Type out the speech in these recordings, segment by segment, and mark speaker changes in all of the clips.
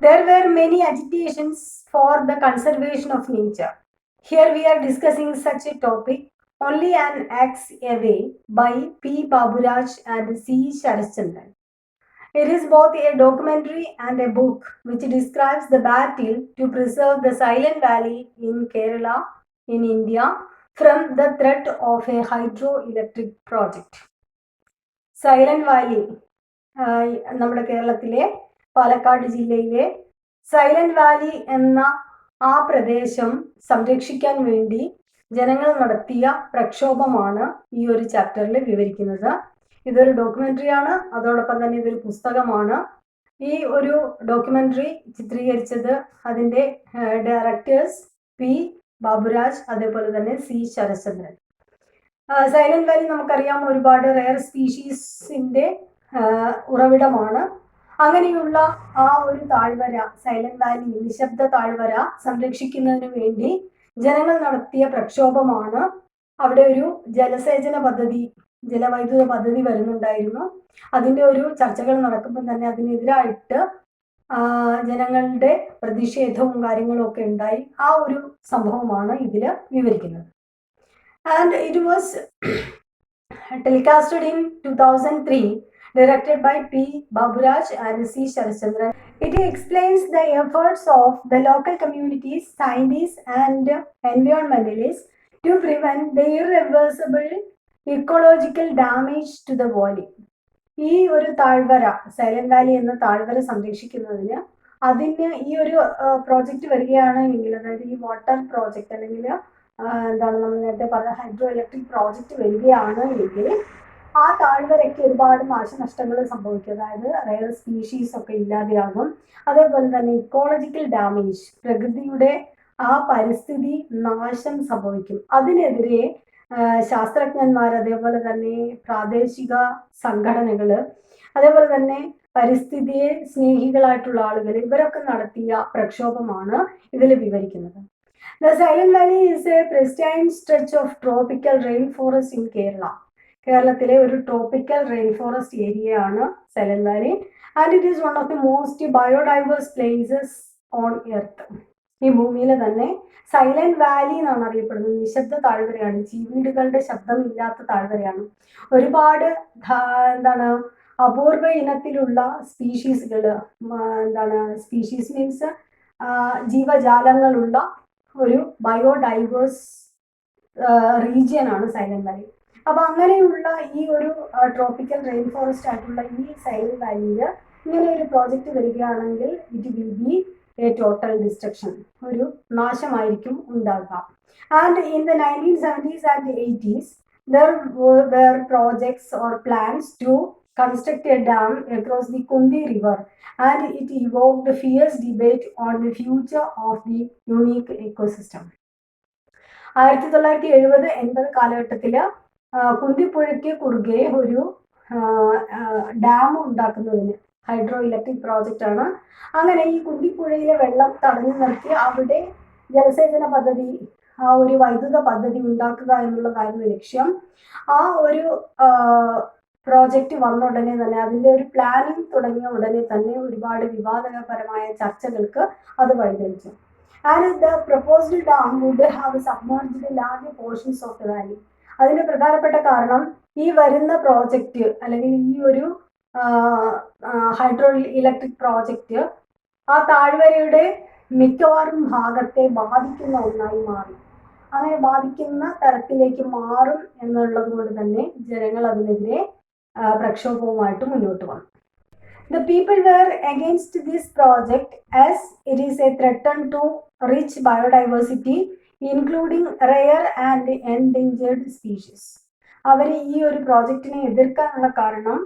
Speaker 1: There were many agitations for the conservation of nature. Here we are discussing such a topic, Only an Axe Away by P. Baburaj and C. Sharachandran. It is both a documentary and a book which describes the battle to preserve the Silent Valley in Kerala, in India, from the threat of a hydroelectric project. Silent Valley നമ്മുടെ കേരളത്തിലെ പാലക്കാട് ജില്ലയിലെ silent Valley എന്ന ആ പ്രദേശം സംരക്ഷിക്കാൻ വേണ്ടി ജനങ്ങൾ നടത്തിയ പ്രക്ഷോഭമാണ് ഈ ഒരു ചാപ്റ്ററിൽ വിവരിക്കുന്നത്. ഇതൊരു ഡോക്യുമെന്ററി ആണ്, അതോടൊപ്പം തന്നെ ഇതൊരു പുസ്തകമാണ്. ഈ ഒരു ഡോക്യുമെന്ററി ചിത്രീകരിച്ചത് അതിൻ്റെ ഡയറക്ടേഴ്സ് പി ബാബുരാജ്, അതേപോലെ തന്നെ സി ശരചന്ദ്രൻ. സൈലന്റ് വാലി നമുക്കറിയാം, ഒരുപാട് റെയർ സ്പീഷീസിന്റെ ഉറവിടമാണ്. അങ്ങനെയുള്ള ആ ഒരു താഴ്വര, സൈലന്റ് വാലി നിശബ്ദ താഴ്വര സംരക്ഷിക്കുന്നതിന് വേണ്ടി ജനങ്ങൾ നടത്തിയ പ്രക്ഷോഭമാണ്. അവിടെ ഒരു ജലസേചന പദ്ധതി, ജലവൈദ്യുത പദ്ധതി വരുന്നുണ്ടായിരുന്നു. അതിൻ്റെ ഒരു ചർച്ചകൾ നടക്കുമ്പോൾ തന്നെ അതിനെതിരായിട്ട് ജനങ്ങളുടെ പ്രതിഷേധവും കാര്യങ്ങളും ഒക്കെ ഉണ്ടായി. ആ ഒരു സംഭവമാണ് ഇതിൽ വിവരിക്കുന്നത്. And it was telecasted in 2003, directed by P. Baburaj and C. Sharachandran. It explains the efforts of the local communities, scientists and environmentalists to prevent the irreversible ecological damage to the valley. ഈ ഒരു താഴ്വര, silent Valley എന്ന താഴ്വര സംരക്ഷിക്കുന്നതിന് അതിന് ഈ ഒരു project വരികയാണെങ്കിൽ, അതായത് ഈ വാട്ടർ പ്രോജക്റ്റ് അല്ലെങ്കിൽ എന്താണ് നമ്മൾ നേരത്തെ പറഞ്ഞ ഹൈഡ്രോ ഇലക്ട്രിക് പ്രോജക്റ്റ് വരികയാണ് എങ്കിൽ ആ താഴ്വരയ്ക്ക് ഒരുപാട് നാശനഷ്ടങ്ങൾ സംഭവിക്കും. അതായത് റെയർ സ്പീഷീസ് ഒക്കെ ഇല്ലാതെയാകും. അതേപോലെ തന്നെ ഇക്കോളജിക്കൽ ഡാമേജ്, പ്രകൃതിയുടെ ആ പരിസ്ഥിതി നാശം സംഭവിക്കും. അതിനെതിരെ ശാസ്ത്രജ്ഞന്മാർ, അതേപോലെ തന്നെ പ്രാദേശിക സംഘടനകൾ, അതേപോലെ തന്നെ പരിസ്ഥിതിയെ സ്നേഹികളായിട്ടുള്ള ആളുകൾ, ഇവരൊക്കെ നടത്തിയ പ്രക്ഷോഭമാണ് ഇതിൽ വിവരിക്കുന്നത്. The Silent Valley is a pristine stretch of tropical rainforest in Kerala. കേരളത്തിലെ ഒരു ട്രോപ്പിക്കൽ റെയിൻ ഫോറസ്റ്റ് ഏരിയയാണ് silent valley, and it is one of the most biodiverse places on earth. ഈ ഭൂമിയിലെ തന്നെ സൈലന്റ് വാലി എന്നാണ് അറിയപ്പെടുന്നത്. നിശബ്ദ താഴ്വരയാണ്, ജീവികളുടെ ശബ്ദമില്ലാത്ത താഴ്വരയാണ്. ഒരുപാട് അപൂർവ ഇനത്തിലുള്ള സ്പീഷീസുകൾ, സ്പീഷീസ് മീൻസ് ജീവജാലങ്ങളുള്ള ഒരു ബയോഡൈവേഴ്സ് റീജിയൻ ആണ് സൈലന്റ് വാലി. അപ്പൊ അങ്ങനെയുള്ള ഈ ഒരു ട്രോപ്പിക്കൽ റെയിൻ ഫോറസ്റ്റ് ആയിട്ടുള്ള ഈ സൈലന്റ് വാലിയിൽ ഇങ്ങനെ ഒരു പ്രോജക്റ്റ് വരികയാണെങ്കിൽ it will be A total destruction, ഒരു നാശമായിരിക്കും ഉണ്ടാകുക. And in the 1970s and 80s there were projects or plans to construct a dam across the Kundi River, and it evoked a fierce debate on the future of the unique ecosystem. 1970-80 കാലഘട്ടത്തിൽ കുന്തിപ്പുഴയ്ക്ക് കുറുകെ ഒരു dam ഉണ്ടാക്കുന്നതിന് hydro electric project ആണ്. അങ്ങനെ ഈ കുന്തിപ്പുഴയിലെ വെള്ളം തടഞ്ഞു നിർത്തി അവിടെ ജലസേചന പദ്ധതി, ആ ഒരു വൈദ്യുത പദ്ധതി ഉണ്ടാക്കുക എന്നുള്ളതായിരുന്നു ലക്ഷ്യം. ആ ഒരു പ്രോജക്റ്റ് വന്ന ഉടനെ തന്നെ, അതിൻ്റെ ഒരു പ്ലാനിങ് തുടങ്ങിയ ഉടനെ തന്നെ ഒരുപാട് വിവാദപരമായ ചർച്ചകൾക്ക് അത് വഴിതെളിച്ചു. And the proposed dam would have submerged large portions of the valley. അതിന്റെ പ്രധാനപ്പെട്ട കാരണം ഈ വരുന്ന പ്രോജക്റ്റ് അല്ലെങ്കിൽ ഈ ഒരു ഹൈഡ്രോ ഇലക്ട്രിക് പ്രോജക്റ്റ് ആ താഴ്വരയുടെ മിക്കവാറും ഭാഗത്തെ ബാധിക്കുന്ന ഒന്നായി മാറി. അങ്ങനെ ബാധിക്കുന്ന തരത്തിലേക്ക് മാറും എന്നുള്ളത് കൊണ്ട് തന്നെ ജനങ്ങൾ അതിനെതിരെ പ്രക്ഷോഭവുമായിട്ട് മുന്നോട്ട് വന്നു. The people were against this project as it is a threat to rich biodiversity, including rare and endangered species. അവർ ഈ ഒരു പ്രോജക്റ്റിനെ എതിർക്കാനുള്ള കാരണം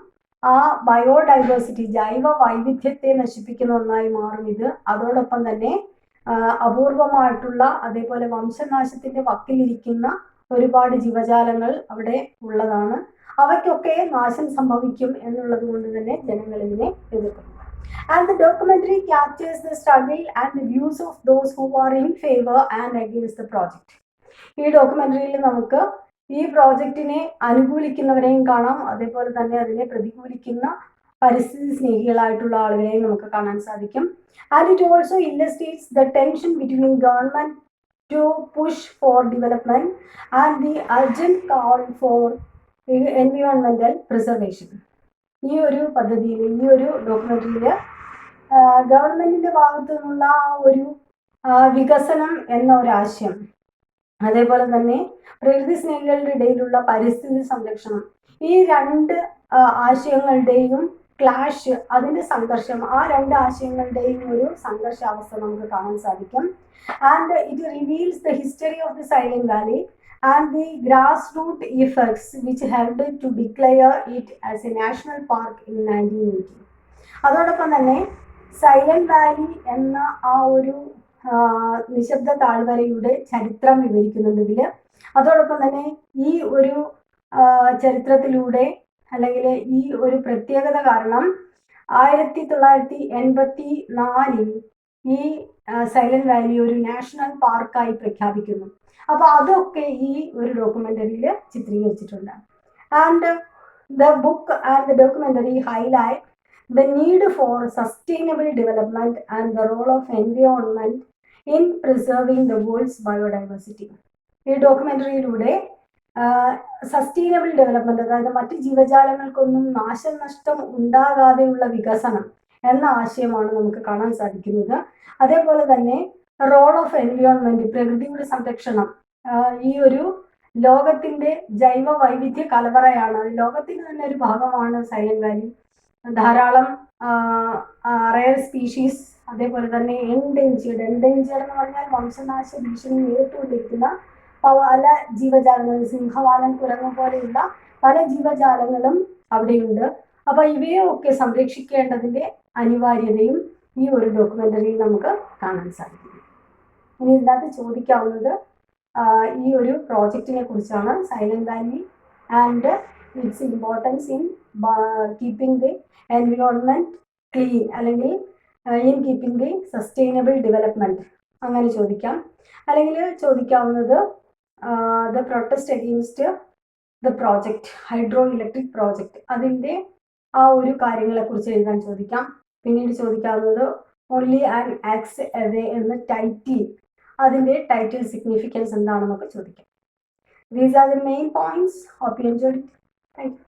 Speaker 1: ആ ബയോഡൈവേഴ്സിറ്റി, ജൈവ വൈവിധ്യത്തെ നശിപ്പിക്കുന്ന ഒന്നായി മാറും ഇത്. അതോടൊപ്പം തന്നെ അപൂർവമായിട്ടുള്ള, അതേപോലെ വംശനാശത്തിന്റെ വക്കിലിരിക്കുന്ന ഒരുപാട് ജീവജാലങ്ങൾ അവിടെ ഉള്ളതാണ്. അവയ്ക്കൊക്കെ നാശം സംഭവിക്കും എന്നുള്ളത് കൊണ്ട് തന്നെ ജനങ്ങൾ ഇതിനെ എതിർക്കുന്നു. And the documentary captures the struggle and the views of those who are in favor and against the project. ഈ ഡോക്യുമെന്ററിയിൽ നമുക്ക് ഈ പ്രോജക്റ്റിനെ അനുകൂലിക്കുന്നവരെയും കാണാം, അതേപോലെ തന്നെ അതിനെ പ്രതികൂലിക്കുന്ന പരിസ്ഥിതി സ്നേഹികളായിട്ടുള്ള ആളുകളെയും നമുക്ക് കാണാൻ സാധിക്കും. And it also illustrates the tension between government to push for development and the urgent call for എൻവിയോൺമെന്റൽ പ്രിസർവേഷൻ. ഈ ഒരു പദ്ധതിയിൽ, ഈ ഒരു ഡോക്യുമെന്ററിയിൽ ഗവൺമെന്റിന്റെ ഭാഗത്തു നിന്നുള്ള ഒരു വികസനം എന്ന ഒരു ആശയം, അതേപോലെ തന്നെ പ്രകൃതി സ്നേഹികളുടെ ഇടയിലുള്ള പരിസ്ഥിതി സംരക്ഷണം, ഈ രണ്ട് ആശയങ്ങളുടെയും ക്ലാഷ്, അതിന്റെ സംഘർഷം, ആ രണ്ട് ആശയങ്ങളുടെയും ഒരു സംഘർഷാവസ്ഥ നമുക്ക് കാണാൻ സാധിക്കും. And it reveals the history of the silent Valley and the grassroots effects which helped to declare it as a national park in 1980. അതോടൊപ്പം തന്നെ സൈലന്റ് വാലി എന്ന ആ ഒരു നിശബ്ദ താഴ്വരയുടെ ചരിത്രം വിവരിക്കുന്നുണ്ട് ഇതിൽ. അതോടൊപ്പം തന്നെ ഈ ഒരു ചരിത്രത്തിലൂടെ, അല്ലെങ്കിൽ ഈ ഒരു പ്രത്യേകത കാരണം 1984 ഈ സൈലന്റ് വാലി ഒരു നാഷണൽ പാർക്കായി പ്രഖ്യാപിക്കുന്നു. അപ്പൊ അതൊക്കെ ഈ ഒരു ഡോക്യുമെന്ററിയിൽ ചിത്രീകരിച്ചിട്ടുണ്ട്. And the book and the documentary highlight the need for sustainable development and the role of environment in preserving the world's biodiversity. ഈ ഡോക്യുമെന്ററിയിലൂടെ സസ്റ്റൈനബിൾ ഡെവലപ്മെന്റ്, അതായത് മറ്റ് ജീവജാലങ്ങൾക്കൊന്നും നാശനഷ്ടം ഉണ്ടാകാതെയുള്ള വികസനം എന്ന ആശയമാണ് നമുക്ക് കാണാൻ സാധിക്കുന്നത്. അതേപോലെ തന്നെ റോൾ ഓഫ് എൻവിയോൺമെന്റ്, പ്രകൃതിയുടെ സംരക്ഷണം, ഈ ഒരു ലോകത്തിന്റെ ജൈവ വൈവിധ്യ കലവറയാണ്, ലോകത്തിന്റെ തന്നെ ഒരു ഭാഗമാണ് സൈലന്റ് വാലി. ധാരാളം റയർ സ്പീഷീസ്, അതേപോലെ തന്നെ എൻഡേഞ്ചേർഡ് എന്ന് പറഞ്ഞാൽ വംശനാശ ഭീഷണി നേരിട്ടുകൊണ്ടിരിക്കുന്ന പല ജീവജാലങ്ങളും, സിംഹവാലൻ, കുരങ്ങ് പോലെയുള്ള പല ജീവജാലങ്ങളും അവിടെയുണ്ട്. അപ്പൊ ഇവയെ ഒക്കെ സംരക്ഷിക്കേണ്ടതിന്റെ അനിവാര്യതയും ഈ ഒരു ഡോക്യുമെന്ററിയിൽ നമുക്ക് കാണാൻ സാധിക്കും. ഇനി ഇതിനകത്ത് ചോദിക്കാവുന്നത് ഈ ഒരു പ്രോജക്റ്റിനെ കുറിച്ചാണ്, silent valley and its importance in keeping the environment clean, അല്ലെങ്കിൽ in keeping the sustainable development, അങ്ങനെ ചോദിക്കാം. അല്ലെങ്കിൽ ചോദിക്കാവുന്നത് the protest against the project, hydro electric project, അതിൻ്റെ ആ ഒരു കാര്യങ്ങളെ കുറിച്ച് എഴുതാൻ ചോദിക്കാം. പിന്നീട് ചോദിക്കാവുന്നത് ഓൺലി ആൻഡ് ആക്സ് എവേ എന്ന ടൈറ്റിൽ, അതിൻ്റെ ടൈറ്റിൽ സിഗ്നിഫിക്കൻസ് എന്താണെന്നൊക്കെ ചോദിക്കാം. These are the main points. Hope you enjoyed it. Thank you.